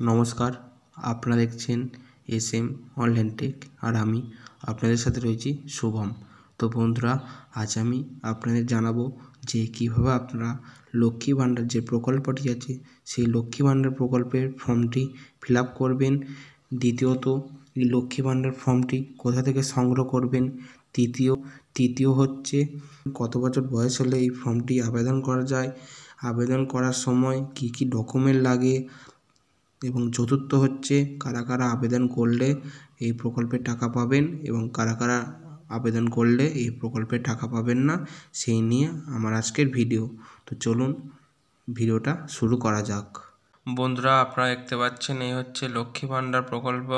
নমস্কার, আপনারা দেখছেন SM অনলাইন টেক আর আমি আপনাদের সাথে রয়েছি শুভম। তো বন্ধুরা, আজ আমি আপনাদের জানাবো যে কীভাবে আপনারা লক্ষ্মী ভাণ্ডার যে প্রকল্পটি আছে সেই লক্ষ্মী ভাণ্ডার প্রকল্পের ফর্মটি ফিল আপ করবেন। দ্বিতীয়ত, এই লক্ষ্মী ভাণ্ডার ফর্মটি কোথা থেকে সংগ্রহ করবেন। তৃতীয় হচ্ছে কত বছর বয়স হলে এই ফর্মটি আবেদন করা যায়, আবেদন করার সময় কি কি ডকুমেন্ট লাগে, এবং চতুর্থ হচ্ছে কারা কারা আবেদন করলে এই প্রকল্পের টাকা পাবেন এবং কারা কারা আবেদন করলে এই প্রকল্পের টাকা পাবেন না, সেই নিয়ে আমার আজকের ভিডিও। তো চলুন ভিডিওটা শুরু করা যাক। বন্ধুরা, আপনারা দেখতে পাচ্ছেন এই হচ্ছে লক্ষ্মী ভাণ্ডার প্রকল্প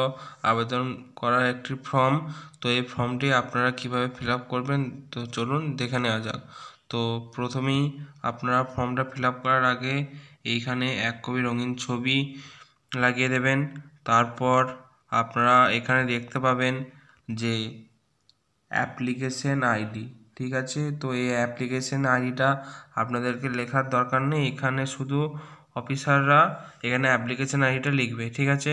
আবেদন করার একটি ফর্ম। তো এই ফর্মটি আপনারা কিভাবে ফিল আপ করবেন তো চলুন দেখে নেওয়া যাক। তো প্রথমেই আপনারা ফর্মটা ফিল আপ করার আগে এইখানে 1 কপি রঙিন ছবি লাগিয়ে দেবেন। তারপর আপনারা এখানে দেখতে পাবেন যে অ্যাপ্লিকেশন আইডি, ঠিক আছে। তো এই অ্যাপ্লিকেশন আইডিটা আপনাদেরকে লেখার দরকার নেই, এখানে শুধু অফিসাররা এখানে অ্যাপ্লিকেশন আইডিটা লিখবে, ঠিক আছে।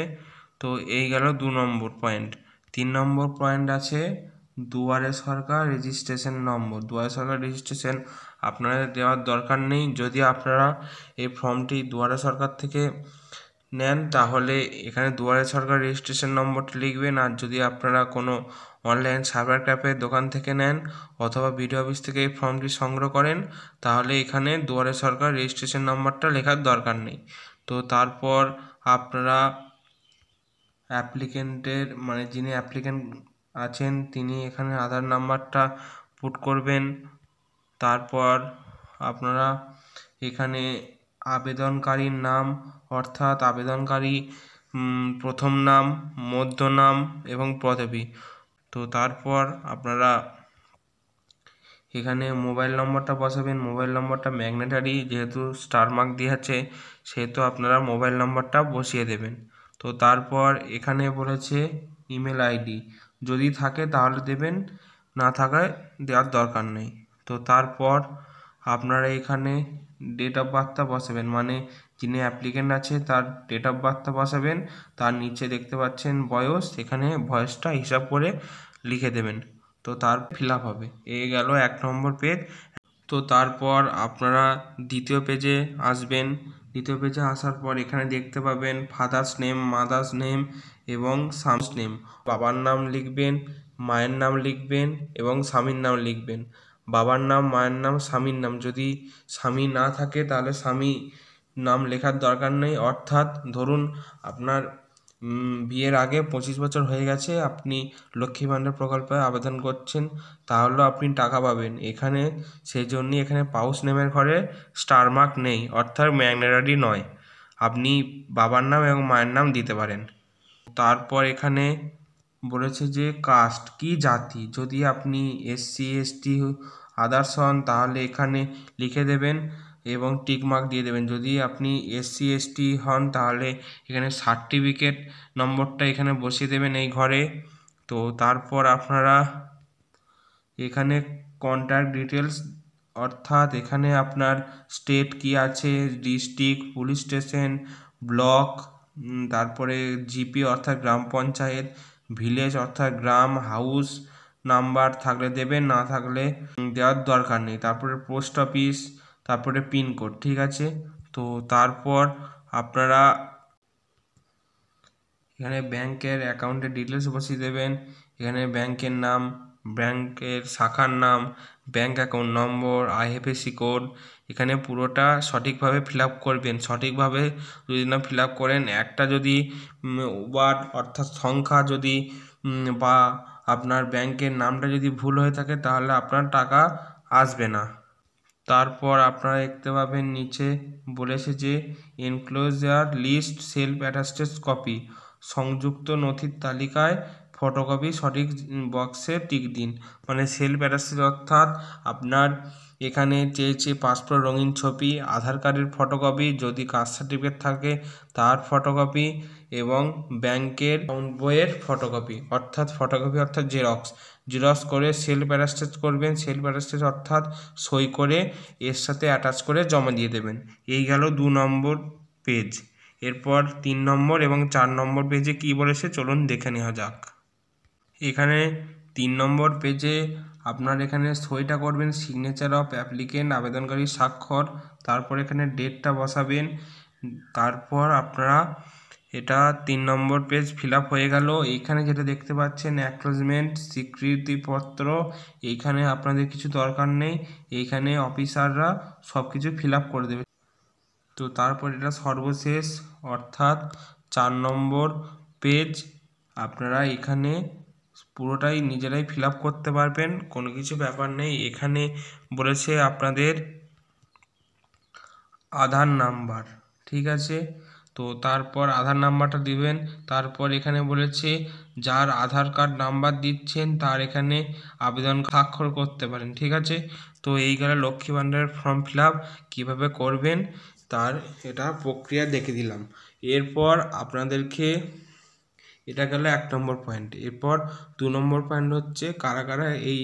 তো এই গেল 2 নম্বর পয়েন্ট। 3 নম্বর পয়েন্ট আছে দুয়ারে সরকার রেজিস্ট্রেশন নম্বর। দুয়ারে সরকার রেজিস্ট্রেশন আপনাদের দেওয়ার দরকার নেই। যদি আপনারা এই ফর্মটি দুয়ারে সরকার থেকে নেন তাহলে এখানে দুয়ারে সরকার রেজিস্ট্রেশন নম্বরটি লিখবেন। আর যদি আপনারা কোনো অনলাইন সাইবার ক্যাফের দোকান থেকে নেন অথবা বিডিও অফিস থেকে এই ফর্মটি সংগ্রহ করেন তাহলে এখানে দুয়ারে সরকার রেজিস্ট্রেশন নম্বরটা লেখার দরকার নেই। তো তারপর আপনারা অ্যাপ্লিকেন্টের যিনি অ্যাপ্লিকেন্ট আছেন তিনি এখানে আধার নাম্বারটা পুট করবেন। তারপর আপনারা এখানে আবেদনকারীর নাম অর্থাৎ আবেদনকারী প্রথম নাম, মধ্য নাম এবং পদবী। তো তারপর আপনারা এখানে মোবাইল নম্বরটা বসাবেন। মোবাইল নম্বরটা ম্যাগনেটারি, যেহেতু স্টার মার্ক দিয়ে আছে সেহেতু আপনারা মোবাইল নম্বরটা বসিয়ে দেবেন। তো তারপর এখানে বলেছে ইমেল আইডি, যদি থাকে তাহলে দেবেন, না থাকায় দেওয়ার দরকার নেই। তো তারপর আপনারা এখানে ডেট অফ বার্থটা বসাবেন, যিনি অ্যাপ্লিকেন্ট আছে তার ডেট অফ বার্থটা বসাবেন। তার নিচে দেখতে পাচ্ছেন বয়স, এখানে বয়সটা হিসাব করে লিখে দেবেন। তো তার ফিল আপ হবে। এই গেল 1 নম্বর পেজ। তো তারপর আপনারা দ্বিতীয় পেজে আসবেন। দ্বিতীয় পেজে আসার পর এখানে দেখতে পাবেন ফাদার্স নেম, মাদার্স নেম এবং সামস নেম। বাবার নাম লিখবেন, মায়ের নাম লিখবেন এবং স্বামীর নাম লিখবেন। বাবার নাম, মায়ের নাম, স্বামীর নাম, যদি স্বামী না থাকে তাহলে স্বামী নাম লেখার দরকার নেই। অর্থাৎ ধরুন আপনার বিয়ের আগে 25 বছর হয়ে গেছে, আপনি লক্ষ্মী ভাণ্ডার প্রকল্পে আবেদন করছেন, তাহলে আপনি টাকা পাবেন এখানে। সেই জন্যই এখানে পাউস নেমের ঘরে স্টার মার্ক নেই, অর্থাৎ ম্যাগনেটারি নয়। আপনি বাবার নাম এবং মায়ের নাম দিতে পারেন। তারপর এখানে বলেছে যে কাস্ট কি জাতি, যদি আপনি SC ST আদার্স হন তাহলে এখানে লিখে দেবেন এবং টিক মার্ক দিয়ে দেবেন। যদি আপনি SC ST হন তাহলে এখানে সার্টিফিকেট নম্বরটা এখানে বসিয়ে দেবেন এই ঘরে। তো তারপর আপনারা এখানে কন্ট্যাক্ট ডিটেলস, অর্থাৎ এখানে আপনার স্টেট কি আছে, ডিস্ট্রিক্ট, পুলিশ স্টেশন, ব্লক, তারপরে জিপি অর্থাৎ গ্রাম পঞ্চায়েত, ভিলেজ অর্থাৎ গ্রাম, হাউস নাম্বার থাকলে দেবেন, না থাকলে দেওয়ার দরকার নেই। তারপরে পোস্ট অফিস, তারপরে পিনকোড, ঠিক আছে। তো তারপর আপনারা এখানে ব্যাংকের অ্যাকাউন্টের ডিটেলস বসিয়ে দেবেন। এখানে ব্যাংকের নাম, ব্যাংকের শাখার নাম, bank account number, IFSC code, এখানে পুরোটা সঠিকভাবে ফিল আপ করবেন। সঠিকভাবে যদি না ফিল আপ করেন, একটা যদি ওয়ার্ড অর্থাৎ সংখ্যা যদি বা আপনার ব্যাংকের নামটা যদি ভুল হয়ে থাকে তাহলে আপনার টাকা আসবে না। তারপর আপনারা দেখতে পাবেন নিচে বলেছে যে enclosure list self attested copy, সংযুক্ত নথির তালিকায় ফটোকপি সঠিক বক্সে টিক দিন। সেলফ অ্যাটাস্টেড অর্থাৎ আপনার এখানে চেয়েছে পাসপোর্ট রঙিন ছবি, আধার কার্ডের ফটোকপি, যদি কাস্ট সার্টিফিকেট থাকে তার ফটোকপি এবং ব্যাংকের বইয়ের ফটোকপি অর্থাৎ জেরক্স করে সেলফ অ্যাটাস্টেড করবেন। সেলফ অ্যাটাস্টেড অর্থাৎ সই করে এর সাথে অ্যাটাচ করে জমা দিয়ে দেবেন। এই গেল 2 নম্বর পেজ। এরপর 3 নম্বর এবং 4 নম্বর পেজে কি বলেছে চলুন দেখে নেওয়া যাক। এখানে 3 নম্বর পেজে আপনার এখানে সইটা করবেন, সিগনেচার অফ অ্যাপ্লিকেন্ট, আবেদনকারীর স্বাক্ষর, তারপর এখানে ডেটটা বসাবেন। তারপর আপনারা এটা 3 নম্বর পেজ ফিল আপ হয়ে গেল। এইখানে যেটা দেখতে পাচ্ছেন অ্যাকনোলেজমেন্ট, স্বীকৃতিপত্র, এইখানে আপনাদের কিছু দরকার নেই, এইখানে অফিসাররা সব কিছু ফিল আপ করে দেবে। তো তারপর এটা সর্বশেষ অর্থাৎ 4 নম্বর পেজ, আপনারা এখানে পুরোটাই নিজেরাই ফিল আপ করতে পারবেন, কোনো কিছু ব্যাপার নেই। এখানে বলেছে আপনাদের আধার নাম্বার, ঠিক আছে। তো তারপর আধার নাম্বারটা দিবেন। তারপর এখানে বলেছে যার আধার কার্ড নাম্বার দিচ্ছেন তার এখানে আবেদন স্বাক্ষর করতে পারেন, ঠিক আছে। তো এই গেল লক্ষ্মী ভাণ্ডারের ফর্ম ফিল আপ কীভাবে করবেন তার এটা প্রক্রিয়া দেখে দিলাম। এরপর আপনাদেরকে এটা গেল 1 নম্বর পয়েন্ট। এরপর 2 নম্বর পয়েন্ট হচ্ছে কারা কারা এই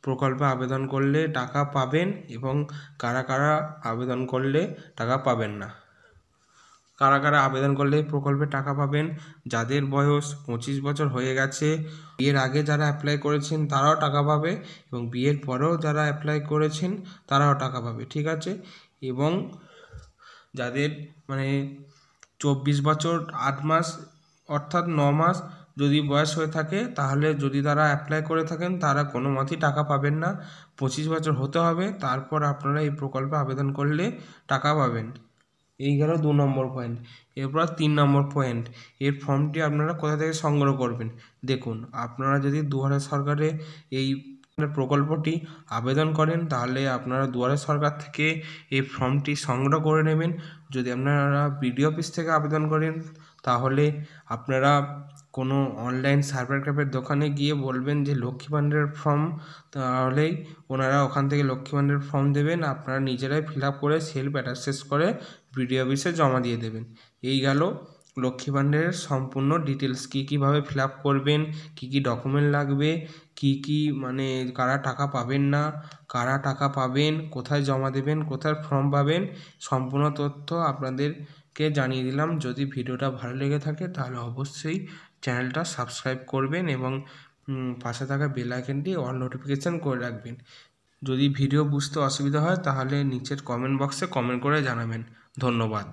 প্রকল্পে আবেদন করলে টাকা পাবেন এবং কারা কারা আবেদন করলে টাকা পাবেন না। কারা কারা আবেদন করলে প্রকল্পে টাকা পাবেন, যাদের বয়স 25 বছর হয়ে গেছে, বিয়ের আগে যারা অ্যাপ্লাই করেছেন তারাও টাকা পাবে এবং বিয়ের পরেও যারা অ্যাপ্লাই করেছেন তারাও টাকা পাবে, ঠিক আছে। এবং যাদের 24 বছর 8 মাস অর্থাৎ 9 মাস যদি বয়স হয়ে থাকে তাহলে যদি তারা অ্যাপ্লাই করে থাকেন তারা কোনো মতেই টাকা পাবেন না। 25 বছর হতে হবে, তারপর আপনারা এই প্রকল্পে আবেদন করলে টাকা পাবেন। এই গেল 2 নম্বর পয়েন্ট। এরপর 3 নম্বর পয়েন্ট, এর ফর্মটি আপনারা কোথা থেকে সংগ্রহ করবেন। দেখুন, আপনারা যদি দুয়ারে সরকারে এই প্রকল্পটি আবেদন করেন তাহলে আপনারা দুয়ারে সরকার থেকে এই ফর্মটি সংগ্রহ করে নেবেন। যদি আপনারা বিডিও অফিস থেকে আবেদন করেন তাহলে আপনারা কোনো অনলাইন সার্ভার ক্যাফের দোকানে গিয়ে বলবেন যে লক্ষ্মী ভাণ্ডারের ফর্ম, তাহলেই ওনারা ওখান থেকে লক্ষ্মী ভাণ্ডারের ফর্ম দেবেন, আপনারা নিজেরাই ফিল আপ করে সেলফ অ্যাটাস্টেড করে বিডিও অফিসে জমা দিয়ে দেবেন। এই গেল লক্ষ্মী ভাণ্ডারের সম্পূর্ণ ডিটেলস, কীভাবে ফিল আপ করবেন, কী ডকুমেন্ট লাগবে, কী কারা টাকা পাবেন না, কারা টাকা পাবেন, কোথায় জমা দেবেন, কোথায় ফর্ম পাবেন, সম্পূর্ণ তথ্য আপনাদেরকে জানিয়ে দিলাম। যদি ভিডিওটা ভালো লেগে থাকে তাহলে অবশ্যই চ্যানেলটা সাবস্ক্রাইব করবেন এবং পাশে থাকা বেল আইকনটি অল নোটিফিকেশান করে রাখবেন। যদি ভিডিও বুঝতে অসুবিধা হয় তাহলে নিচের কমেন্ট বক্সে কমেন্ট করে জানাবেন। ধন্যবাদ।